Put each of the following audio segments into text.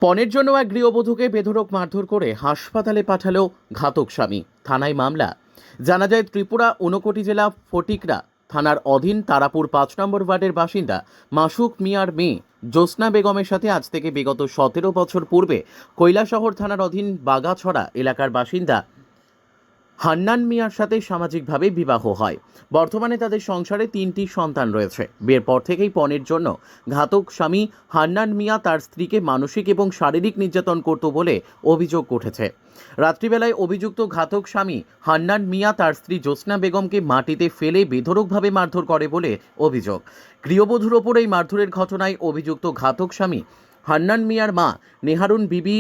পণের জন্য এক গৃহবধূকে বেধড়ক মারধর করে হাসপাতালে পাঠালো ঘাতক স্বামী। থানায় মামলা। জানা যায়, ত্রিপুরা ঊনকোটি জেলা ফটিকরা থানার অধীন তারাপুর ৫ নম্বর ওয়ার্ডের বাসিন্দা মাসুক মিয়ার মেয়ে জ্যোৎস্না বেগমের সাথে আজ থেকে বিগত ১৭ বছর পূর্বে কৈলাসহর থানার অধীন বাগাছড়া এলাকার বাসিন্দা হান্নান মিয়ার সাথে সামাজিকভাবে বিবাহ হয়। বর্তমানে তাদের সংসারে ৩টি সন্তান রয়েছে। বিয়ের পর থেকেই পণের জন্য ঘাতক স্বামী হান্নান মিয়া তার স্ত্রীকে মানসিক এবং শারীরিক নির্যাতন করত বলে অভিযোগ উঠেছে। রাত্রিবেলায় অভিযুক্ত ঘাতক স্বামী হান্নান মিয়া তার স্ত্রী জ্যোৎস্না বেগমকে মাটিতে ফেলে বেধড়কভাবে মারধর করে বলে অভিযোগ। গৃহবধূর ওপর এই মারধরের ঘটনায় অভিযুক্ত ঘাতক স্বামী হান্নান মিয়ার মা নেহারুন বিবি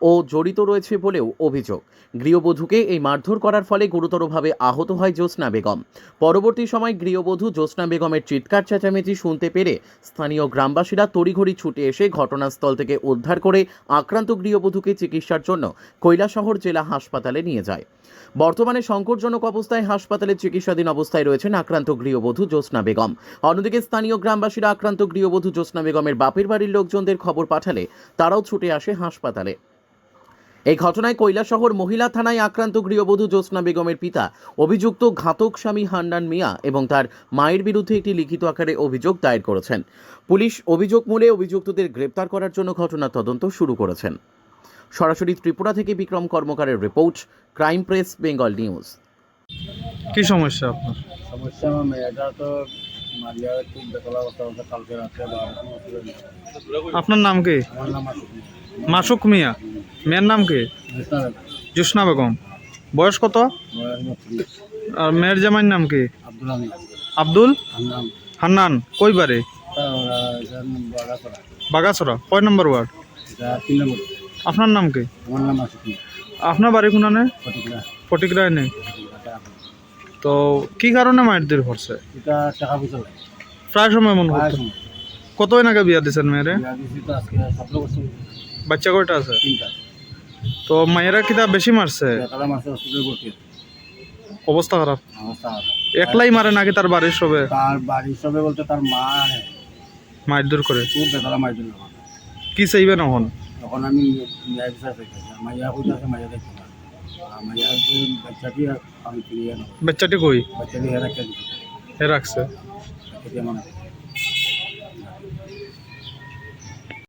ও জড়িত রয়েছে বলেও অভিযোগ। গৃহবধূকে এই মারধর করার ফলে গুরুতরভাবে আহত হয় জ্যোৎস্না বেগম। পরবর্তী সময় গৃহবধূ জ্যোৎস্না বেগমের চিৎকার চেঁচামেচি শুনতে পেরে স্থানীয় গ্রামবাসীরা তড়িঘড়ি ছুটে এসে ঘটনাস্থল থেকে উদ্ধার করে আক্রান্ত গৃহবধূকে চিকিৎসার জন্য কৈলাসহর জেলা হাসপাতালে নিয়ে যায়। বর্তমানে সংকটজনক অবস্থায় হাসপাতালে চিকিৎসাধীন অবস্থায় রয়েছেন আক্রান্ত গৃহবধূ জ্যোৎস্না বেগম। অন্যদিকে স্থানীয় গ্রামবাসীরা আক্রান্ত গৃহবধূ জ্যোৎস্না বেগমের বাপের বাড়ির লোকজনদের খবর পাঠালে তারাও ছুটে আসে হাসপাতালে। এই ঘটনায় কৈলাসহর মহিলা থানায় আক্রান্ত গৃহবধূ জ্যোৎস্না বেগমের পিতা অভিযুক্ত ঘাতক স্বামী হান্নান মিয়া এবং তার মায়ের বিরুদ্ধে একটি লিখিত আকারে অভিযোগ দায়ের করেছেন। পুলিশ অভিযোগ মূলে অভিযুক্তদের গ্রেপ্তার করার জন্য ঘটনা তদন্ত শুরু করেছেন। সরাসরি ত্রিপুরা থেকে বিক্রম কর্মকারের report, crime press Bengal news. কি সমস্যা আপনার? সমস্যা আমার মেয়েটা তো মারিয়া খুব বেতলা অবস্থা হচ্ছে, কালকে রাত্রে আপনার নাম কি? আমার নাম আছে মাসুক মিয়া। মেয়ের নাম কি? জ্যোৎস্না বেগম। বয়স কত? আর মেয়ের জামাইয়ের নাম কি? আব্দুল হামিদ। আব্দুল হান্নান। হান্নান। কই বাড়ি? বাগাছড়া। বাগাছড়া। কয় নম্বর ওয়ার্ড? ৩ নম্বর। আপনার নাম কি? আমার নাম আছে আপনার বাড়ি কোনানে? ফটিকরা। ফটিকরায় নেই। তো কি কারণে মারধর করছে? এটা টাকা পয়সা লাগে। প্রায় সময় মনে প্রায় করতো। সময়। কত আগে বিয়া দিয়েছেন মেয়েরে? বিয়া দিছি তো আজকে ১৭ বছর। বাচ্চা কয়টা আছে? ৩টা। তো মায়েরা কিতা বেশি মারছে? বেতলা মাসে হসপিটালে ভর্তি আছে। অবস্থা খারাপ। অবস্থা খারাপ। একলাই মারে নাকি তার বাড়ির সবে? তার বাড়ির সবে বলতে তার মা আনে মারধর করে। খুব বেতলা মার দিল। কি চাইবেন এখন? তখন আমি ন্যায় বিচার চাইতেছি। মাইয়া কইতে আছে মাইয়া দেখতে না। মাইয়ার যে বাচ্চাটি আমি ফিরিয়ে আনবো। বাচ্চাটি কই? বাচ্চাটি এরা কে দিচ্ছে? এ রাখছে। বাচ্চাটি আমার